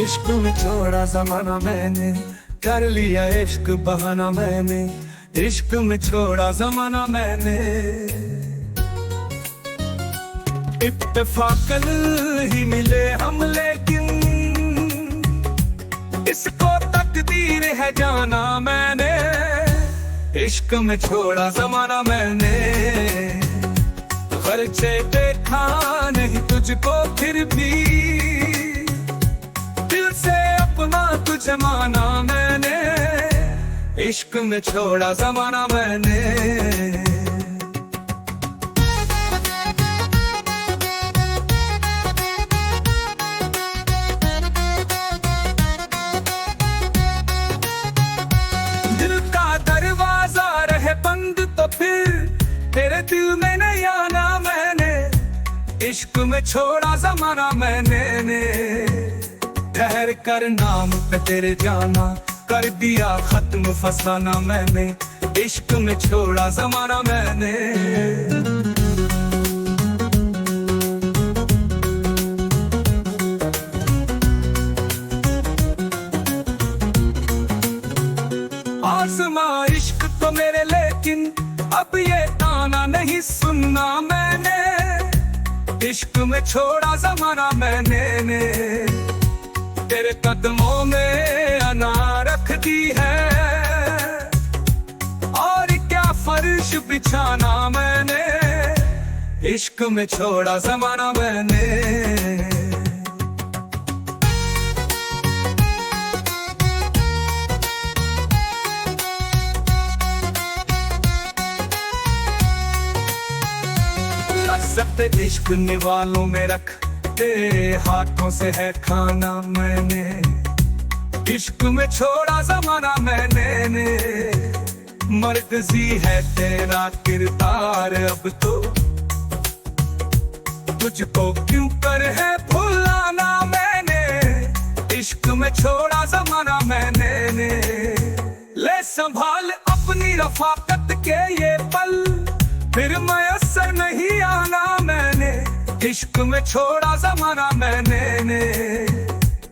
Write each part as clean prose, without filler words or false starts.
इश्क में छोड़ा जमाना मैंने, कर लिया इश्क बहाना मैंने। इश्क में छोड़ा जमाना मैंने, इत्तेफाकन ही मिले हम लेकिन इसको तकदीर है जाना मैंने। इश्क में छोड़ा जमाना मैंने, खर्चे देखा नहीं तुझको फिर भी दिल से अपना तुझे माना मैंने। इश्क में छोड़ा जमाना मैंने। दिल का दरवाजा रहे बंद तो फिर तेरे दिल में नहीं आना मैंने। इश्क में छोड़ा जमाना मैंने, ठहर कर नाम पे तेरे जाना, कर दिया खत्म फसाना मैंने। इश्क में छोड़ा जमाना मैंने। आसमां इश्क तो मेरे लेकिन अब ये ताना नहीं सुनना मैंने। इश्क में छोड़ा जमाना मैंने, तेरे कदमों में अना रख दी है और क्या फर्श बिछाना मैंने। इश्क में छोड़ा जमाना मैंने। लज़्ज़त इश्क निवालों में रख तेरे हाथों से है खाना मैंने। इश्क में छोड़ा जमाना मैंने, मर्कज़ी है तेरा किरदार अब तो तुझको क्यों कर है भुलाना मैंने। इश्क में छोड़ा जमाना मैंने, ले संभाल अपनी रफाकत के ये पल फिर मयसर नहीं आना मैंने। इश्क में छोड़ा जमाना मैंने,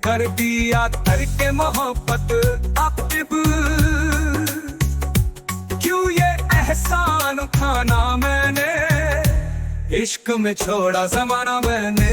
कर दिया करके मोहब्बत अब क्यों ये एहसान उठाना मैंने। इश्क में छोड़ा जमाना मैंने।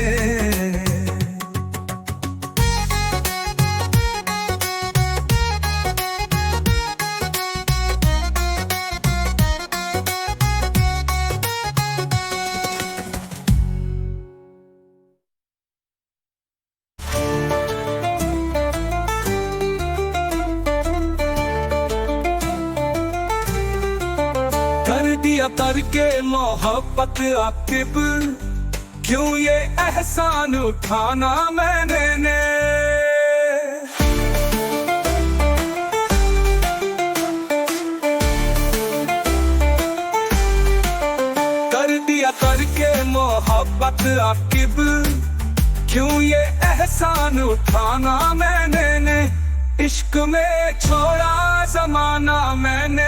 दिया करके मोहब्बत आकिब क्यों ये एहसान उठाना मैंने। कर दिया करके मोहब्बत आकिब क्यों ये एहसान उठाना मैंने। इश्क में छोड़ा जमाना मैंने।